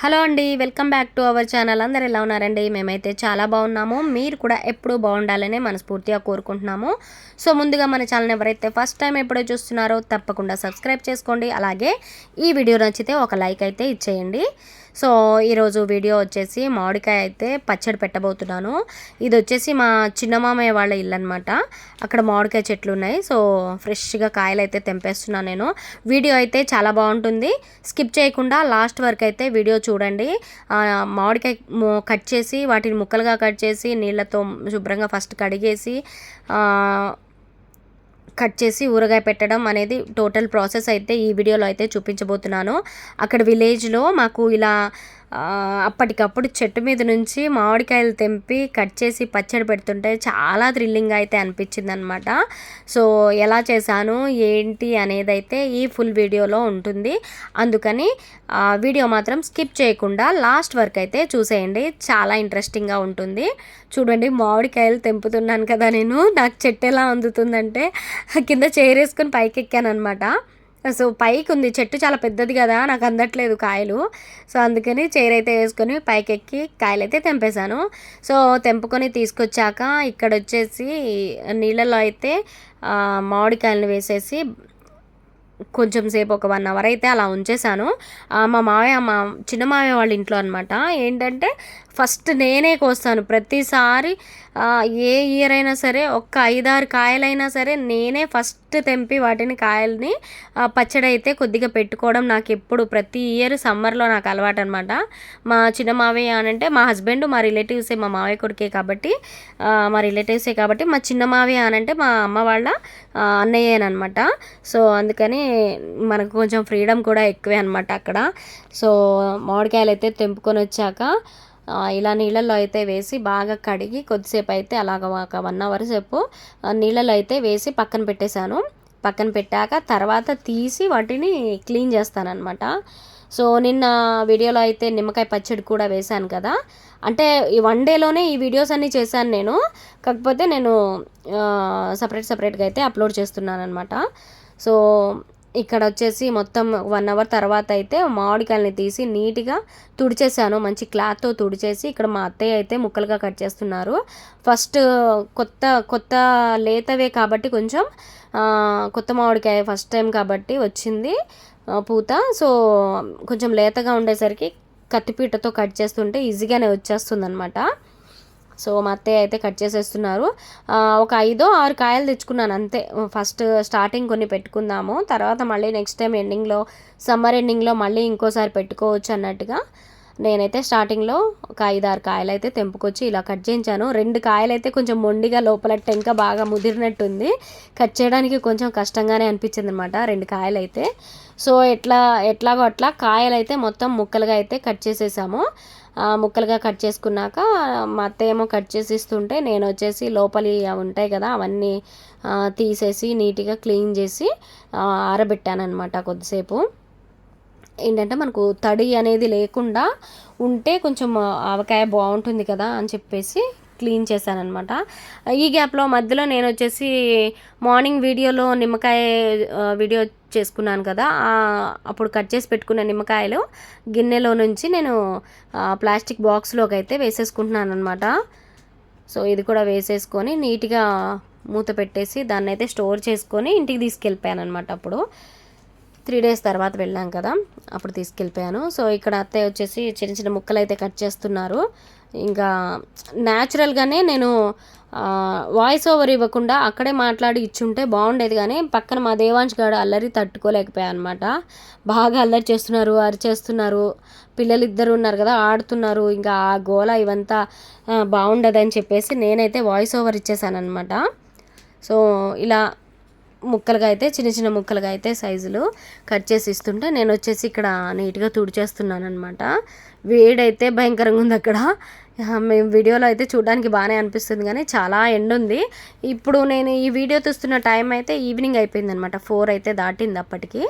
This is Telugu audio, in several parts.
హలో అండి, welcome back to our channel. అందరు ఎలా ఉన్నారండి? మేమైతే చాలా బాగున్నాము. మీరు కూడా ఎప్పుడూ బాగుండాలని మనస్ఫూర్తిగా కోరుకుంటున్నాము. సో ముందుగా మన ఛానల్ ఎవరైతే ఫస్ట్ టైం ఎప్పుడో చూస్తున్నారో తప్పకుండా సబ్స్క్రైబ్ చేసుకోండి. అలాగే ఈ వీడియో నచ్చితే ఒక లైక్ అయితే ఇచ్చేయండి. సో ఈరోజు వీడియో వచ్చేసి మామిడికాయ అయితే పచ్చడి పెట్టబోతున్నాను. ఇది వచ్చేసి మా చిన్న మామయ్య వాళ్ళ ఇల్లు అనమాట. అక్కడ మామిడికాయ చెట్లు ఉన్నాయి. సో ఫ్రెష్గా కాయలు అయితే తెంపేస్తున్నాను నేను. వీడియో అయితే చాలా బాగుంటుంది, స్కిప్ చేయకుండా లాస్ట్ వరకు అయితే వీడియో చూడండి. మామిడికాయ కట్ చేసి వాటిని ముక్కలుగా కట్ చేసి నీళ్ళతో శుభ్రంగా ఫస్ట్ కడిగేసి కట్ చేసి ఊరగాయ పెట్టడం అనేది టోటల్ ప్రాసెస్ అయితే ఈ వీడియోలో అయితే చూపించబోతున్నాను. అక్కడ విలేజ్లో మాకు ఇలా అప్పటికప్పుడు చెట్టు మీద నుంచి మామిడికాయలు తెంపి కట్ చేసి పచ్చడి పెడుతుంటే చాలా థ్రిల్లింగ్గా అయితే అనిపించింది అనమాట. సో ఎలా చేశాను ఏంటి అనేది అయితే ఈ ఫుల్ వీడియోలో ఉంటుంది. అందుకని వీడియో మాత్రం స్కిప్ చేయకుండా లాస్ట్ వరకు అయితే చూసేయండి, చాలా ఇంట్రెస్టింగ్గా ఉంటుంది. చూడండి, మామిడికాయలు తెంపుతున్నాను కదా నేను. నాకు చెట్టు ఎలా అందుతుందంటే కింద చైర్ వేసుకొని పైకి ఎక్కాను అనమాట. సో పైకి ఉంది చెట్టు, చాలా పెద్దది కదా, నాకు అందట్లేదు కాయలు. సో అందుకని చైర్ అయితే వేసుకొని పైకి ఎక్కి కాయలు అయితే తెంపేశాను. సో తెంపుకొని తీసుకొచ్చాక ఇక్కడ వచ్చేసి నీళ్ళలో అయితే మామిడికాయలను వేసేసి కొంచెం సేపు ఒక 1 అవర్ అయితే అలా ఉంచేసాను. మా చిన్న మావయ్య వాళ్ళ ఇంట్లో అనమాట. ఏంటంటే ఫస్ట్ నేనే కోస్తాను ప్రతిసారి. ఏ ఇయర్ అయినా సరే ఒక 5-6 కాయలైనా సరే నేనే ఫస్ట్ తెంపి వాటిని కాయల్ని పచ్చడి అయితే కొద్దిగా పెట్టుకోవడం నాకు ఎప్పుడు ప్రతి ఇయర్ సమ్మర్లో నాకు అలవాటు అనమాట. మా చిన్న మావయ్య అనంటే మా హస్బెండ్, మా రిలేటివ్సే, మా మావయ్య కొడుకే కాబట్టి మా రిలేటివ్సే కాబట్టి మా చిన్న మావయ్య అనంటే మా అమ్మ వాళ్ళ అన్నయ్యేనమాట. సో అందుకని మనకు కొంచెం ఫ్రీడమ్ కూడా ఎక్కువే అనమాట అక్కడ. సో మామిడికాయలు అయితే తెంపుకొని వచ్చాక ఇలా నీళ్ళల్లో అయితే వేసి బాగా కడిగి కొద్దిసేపు అయితే అలాగ ఒక 1 అవర్ సేపు నీళ్ళలో అయితే వేసి పక్కన పెట్టేశాను. పక్కన పెట్టాక తర్వాత తీసి వాటిని క్లీన్ చేస్తానన్నమాట. సో నిన్న వీడియోలో అయితే నిమ్మకాయ పచ్చడి కూడా వేశాను కదా, అంటే ఈ 1 డేలోనే ఈ వీడియోస్ అన్నీ చేశాను నేను. కాకపోతే నేను సపరేట్గా అయితే అప్లోడ్ చేస్తున్నాను అనమాట. సో ఇక్కడ వచ్చేసి మొత్తం 1 అవర్ తర్వాత అయితే మామిడికాయలని తీసి నీట్గా తుడిచేసాను, మంచి క్లాత్తో తుడిచేసి. ఇక్కడ మా అత్తయ్య అయితే ముక్కలుగా కట్ చేస్తున్నారు. ఫస్ట్ కొత్త లేతవే కాబట్టి కొంచెం కొత్త మామిడికాయ ఫస్ట్ టైం కాబట్టి వచ్చింది పూత. సో కొంచెం లేతగా ఉండేసరికి కత్తిపీటతో కట్ చేస్తుంటే ఈజీగానే వచ్చేస్తుంది అనమాట. సో మా అత్తయ్య అయితే కట్ చేసేస్తున్నారు. ఒక 5-6 కాయలు తెచ్చుకున్నాను అంతే. ఫస్ట్ స్టార్టింగ్ కొన్ని పెట్టుకుందాము, తర్వాత మళ్ళీ నెక్స్ట్ టైం ఎండింగ్లో, సమ్మర్ ఎండింగ్లో మళ్ళీ ఇంకోసారి పెట్టుకోవచ్చు అన్నట్టుగా నేనైతే స్టార్టింగ్లో ఒక 5-6 కాయలు అయితే తెంపుకొచ్చి ఇలా కట్ చేయించాను. 2 కాయలు అయితే కొంచెం మొండిగా లోపల టెంక బాగా ముదిరినట్టుంది, కట్ చేయడానికి కొంచెం కష్టంగానే అనిపించింది అనమాట 2 కాయలు అయితే. సో ఎట్లాగో అట్లా కాయలు అయితే మొత్తం ముక్కలుగా అయితే కట్ చేసేసాము. ముక్కలుగా కట్ చేసుకున్నాక మా అత్త ఏమో కట్ చేసి ఇస్తుంటే నేను వచ్చేసి లోపలి అవి ఉంటాయి కదా అవన్నీ తీసేసి నీట్గా క్లీన్ చేసి ఆరబెట్టాను అనమాట కొద్దిసేపు. ఏంటంటే మనకు తడి అనేది లేకుండా ఉంటే కొంచెం ఆవకాయ బాగుంటుంది కదా అని చెప్పేసి క్లీన్ చేశానమాట. ఈ గ్యాప్లో మధ్యలో నేను వచ్చేసి మార్నింగ్ వీడియోలో నిమ్మకాయ వీడియో చేసుకున్నాను కదా, అప్పుడు కట్ చేసి పెట్టుకున్న నిమ్మకాయలు గిన్నెలో నుంచి నేను ప్లాస్టిక్ బాక్స్లోకి అయితే వేసేసుకుంటున్నాను అనమాట. సో ఇది కూడా వేసేసుకొని నీట్గా మూత పెట్టేసి దాన్ని అయితే స్టోర్ చేసుకొని ఇంటికి తీసుకెళ్ళిపోయాను అనమాట. అప్పుడు 3 days తర్వాత వెళ్ళాం కదా, అప్పుడు తీసుకెళ్ళిపోయాను. సో ఇక్కడ అత్తయ్య వచ్చేసి చిన్న చిన్న ముక్కలు అయితే కట్ చేస్తున్నారు. ఇంకా న్యాచురల్గానే నేను వాయిస్ ఓవర్ ఇవ్వకుండా అక్కడే మాట్లాడి ఇచ్చుంటే బాగుండేది, కానీ పక్కన మా దేవాంశ్ గారు అల్లరి తట్టుకోలేకపోయా అనమాట. బాగా అల్లరి చేస్తున్నారు, అరిచేస్తున్నారు, పిల్లలు ఇద్దరు ఉన్నారు కదా ఆడుతున్నారు, ఇంకా ఆ గోల ఇవంతా బాగుండదని చెప్పేసి నేనైతే వాయిస్ ఓవర్ ఇచ్చేసాను అనమాట. సో ఇలా ముక్కలుగా అయితే చిన్న చిన్న ముక్కలుగా అయితే సైజులు కట్ చేసి ఇస్తుంటే నేను వచ్చేసి ఇక్కడ నీట్గా తుడిచేస్తున్నాను అనమాట. వేడైతే భయంకరంగా ఉంది అక్కడ. మేము వీడియోలో అయితే చూడడానికి బాగానే అనిపిస్తుంది కానీ చాలా ఎండ ఉంది. ఇప్పుడు నేను ఈ వీడియో తీస్తున్న టైం అయితే ఈవినింగ్ అయిపోయింది అనమాట, 4 అయితే దాటింది అప్పటికి.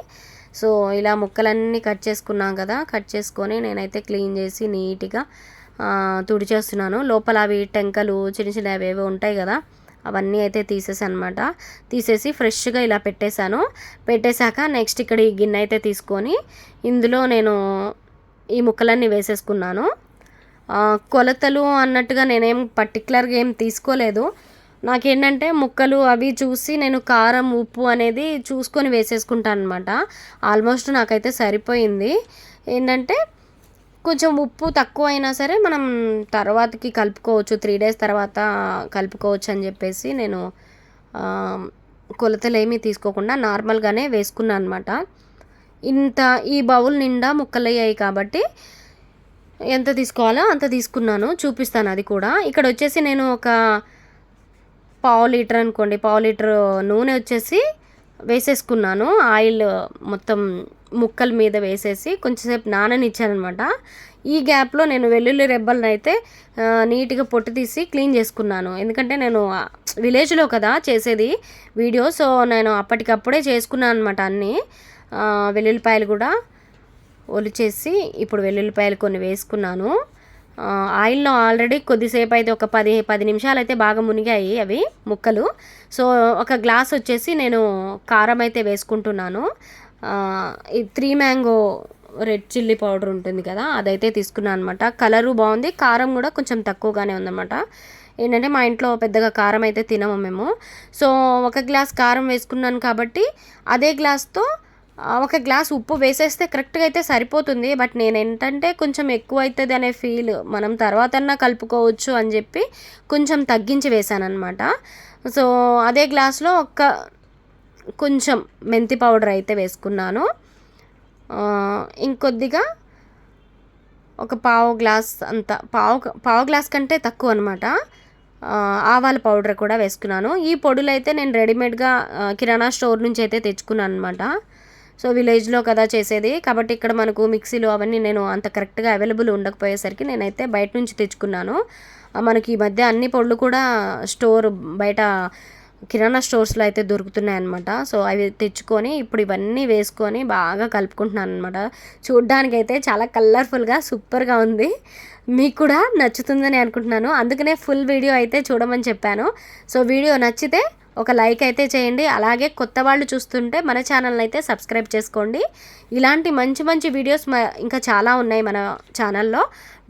సో ఇలా ముక్కలన్నీ కట్ చేసుకున్నాం కదా, కట్ చేసుకొని నేనైతే క్లీన్ చేసి నీట్గా తుడిచేస్తున్నాను. లోపల అవి టెంకలు చిన్న చిన్న అవేవో ఉంటాయి కదా అవన్నీ అయితే తీసేసాను అనమాట. తీసేసి ఫ్రెష్గా ఇలా పెట్టేశాక నెక్స్ట్ ఇక్కడ ఈ గిన్నె అయితే తీసుకొని ఇందులో నేను ఈ ముక్కలన్నీ వేసేసుకున్నాను. కొలతలు అన్నట్టుగా నేనేం పర్టికులర్గా ఏం తీసుకోలేదు. నాకేంటంటే ముక్కలు అవి చూసి నేను కారం ఉప్పు అనేది చూసుకొని వేసేసుకుంటాను అనమాట. ఆల్మోస్ట్ నాకైతే సరిపోయింది. ఏంటంటే కొంచెం ఉప్పు తక్కువ అయినా సరే మనం తర్వాతకి కలుపుకోవచ్చు, 3 days తర్వాత కలుపుకోవచ్చు అని చెప్పేసి నేను కొలతలు ఏమీ తీసుకోకుండా నార్మల్గానే వేసుకున్నాను అనమాట. ఈ బౌల్ నిండా ముక్కలు అయ్యాయి కాబట్టి ఎంత తీసుకోవాలో అంత తీసుకున్నాను, చూపిస్తాను అది కూడా. ఇక్కడ వచ్చేసి నేను ఒక 1/2 లీటర్ అనుకోండి, 1/2 లీటర్ నూనె వచ్చేసి వేసేసుకున్నాను. ఆయిల్ మొత్తం ముక్కల మీద వేసేసి కొంచెంసేపు నాననిచ్చానమాట. ఈ గ్యాప్లో నేను వెల్లుల్లి రెబ్బలను అయితే నీట్గా పొట్టు తీసి క్లీన్ చేసుకున్నాను. ఎందుకంటే నేను విలేజ్లో కదా చేసేది వీడియో, సో నేను అప్పటికప్పుడే చేసుకున్నాను అనమాట అన్నీ. వెల్లుల్లిపాయలు కూడా ఒలిచేసి ఇప్పుడు వెల్లుల్లిపాయలు కొన్ని వేసుకున్నాను. ఆయిల్లో ఆల్రెడీ కొద్దిసేపు అయితే ఒక 10 నిమిషాలు అయితే బాగా మునిగాయి అవి ముక్కలు. సో ఒక గ్లాస్ వచ్చేసి నేను కారం అయితే వేసుకుంటున్నాను. ఈ 3 మ్యాంగో రెడ్ చిల్లీ పౌడర్ ఉంటుంది కదా అదైతే తీసుకున్నాను అనమాట. కలరు బాగుంది, కారం కూడా కొంచెం తక్కువగానే ఉందన్నమాట. ఏంటంటే మా ఇంట్లో పెద్దగా కారం అయితే తినము మేము. సో ఒక గ్లాస్ కారం వేసుకున్నాను కాబట్టి అదే గ్లాస్తో ఒక గ్లాస్ ఉప్పు వేసేస్తే కరెక్ట్గా అయితే సరిపోతుంది. బట్ నేను ఏంటంటే కొంచెం ఎక్కువ అవుతుంది అనే ఫీల్, మనం తర్వాతన్నా కలుపుకోవచ్చు అని చెప్పి కొంచెం తగ్గించి వేసాను అనమాట. సో అదే గ్లాస్లో కొంచెం మెంతి పౌడర్ అయితే వేసుకున్నాను. ఇంకొద్దిగా ఒక 1/2 గ్లాస్ అంత, పావు గ్లాస్ కంటే తక్కువ అనమాట ఆవాల పౌడర్ కూడా వేసుకున్నాను. ఈ పొడులు అయితే నేను రెడీమేడ్గా కిరాణా స్టోర్ నుంచి అయితే తెచ్చుకున్నాను అనమాట. సో విలేజ్లో కదా చేసేది కాబట్టి ఇక్కడ మనకు మిక్సీలు అవన్నీ నేను అంత కరెక్ట్గా అవైలబుల్ ఉండకపోయేసరికి నేనైతే బయట నుంచి తెచ్చుకున్నాను. మనకి ఈ మధ్య అన్ని పొడులు కూడా బయట కిరాణా స్టోర్స్లో అయితే దొరుకుతున్నాయి అనమాట. సో అవి తెచ్చుకొని ఇప్పుడు ఇవన్నీ వేసుకొని బాగా కలుపుకుంటున్నాను అనమాట. చూడ్డానికి అయితే చాలా కలర్ఫుల్గా సూపర్గా ఉంది. మీకు కూడా నచ్చుతుందని అనుకుంటున్నాను, అందుకనే ఫుల్ వీడియో అయితే చూడమని చెప్పాను. సో వీడియో నచ్చితే ఒక లైక్ అయితే చేయండి. అలాగే కొత్త వాళ్ళు చూస్తుంటే మన ఛానల్ని అయితే సబ్స్క్రైబ్ చేసుకోండి. ఇలాంటి మంచి మంచి వీడియోస్ ఇంకా చాలా ఉన్నాయి మన ఛానల్లో,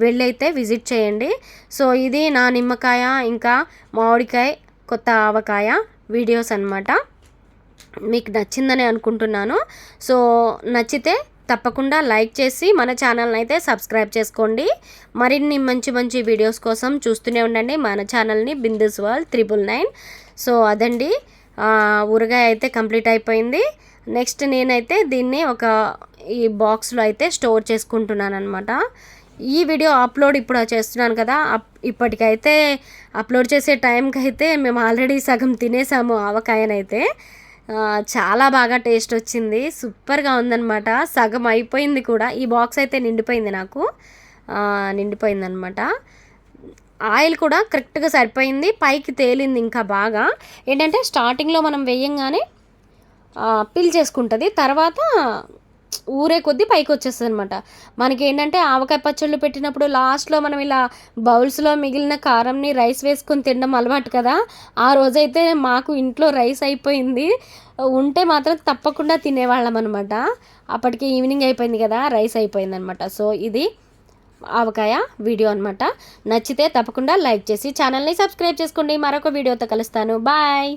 వెళ్ళైతే విజిట్ చేయండి. సో ఇది నా నిమ్మకాయ ఇంకా మామిడికాయ కొత్త ఆవకాయ వీడియోస్ అన్నమాట. మీకు నచ్చిందని అనుకుంటున్నాను. సో నచ్చితే తప్పకుండా లైక్ చేసి మన ఛానల్ని అయితే సబ్స్క్రైబ్ చేసుకోండి. మరిన్ని మంచి మంచి వీడియోస్ కోసం చూస్తూనే ఉండండి మన ఛానల్ని, బిందుస్ వరల్డ్ 999. సో అదండి, ఊరగాయ అయితే కంప్లీట్ అయిపోయింది. నెక్స్ట్ నేనైతే దీన్ని ఈ బాక్స్లో అయితే స్టోర్ చేసుకుంటున్నాను అనమాట. ఈ వీడియో అప్లోడ్ ఇప్పుడు చేస్తున్నాను కదా, ఇప్పటికైతే అప్లోడ్ చేసే టైంకి అయితే మేము ఆల్రెడీ సగం తినేసాము ఆవకాయనైతే. చాలా బాగా టేస్ట్ వచ్చింది, సూపర్గా ఉందన్నమాట. సగం అయిపోయింది కూడా, ఈ బాక్స్ అయితే నిండిపోయింది నాకు, నిండిపోయిందనమాట. ఆయిల్ కూడా కరెక్ట్గా సరిపోయింది, పైకి తేలింది ఇంకా బాగా. ఏంటంటే స్టార్టింగ్లో మనం వేయంగానే పీల్చేసుకుంటుంది, తర్వాత ఊరే కొద్దీ పైకి వచ్చేస్తుంది అనమాట. మనకి ఏంటంటే ఆవకాయ పచ్చళ్ళు పెట్టినప్పుడు లాస్ట్లో మనం ఇలా బౌల్స్లో మిగిలిన కారంని రైస్ వేసుకొని తినడం అలవాటు కదా. ఆ రోజైతే మాకు ఇంట్లో రైస్ అయిపోయింది, ఉంటే మాత్రం తప్పకుండా తినేవాళ్ళం అనమాట. అప్పటికి ఈవినింగ్ అయిపోయింది కదా, రైస్ అయిపోయింది అనమాట. సో ఇది ఆవకాయ వీడియో అనమాట. నచ్చితే తప్పకుండా లైక్ చేసి ఛానల్ని సబ్స్క్రైబ్ చేసుకోండి. మరొక వీడియోతో కలుస్తాను. బాయ్.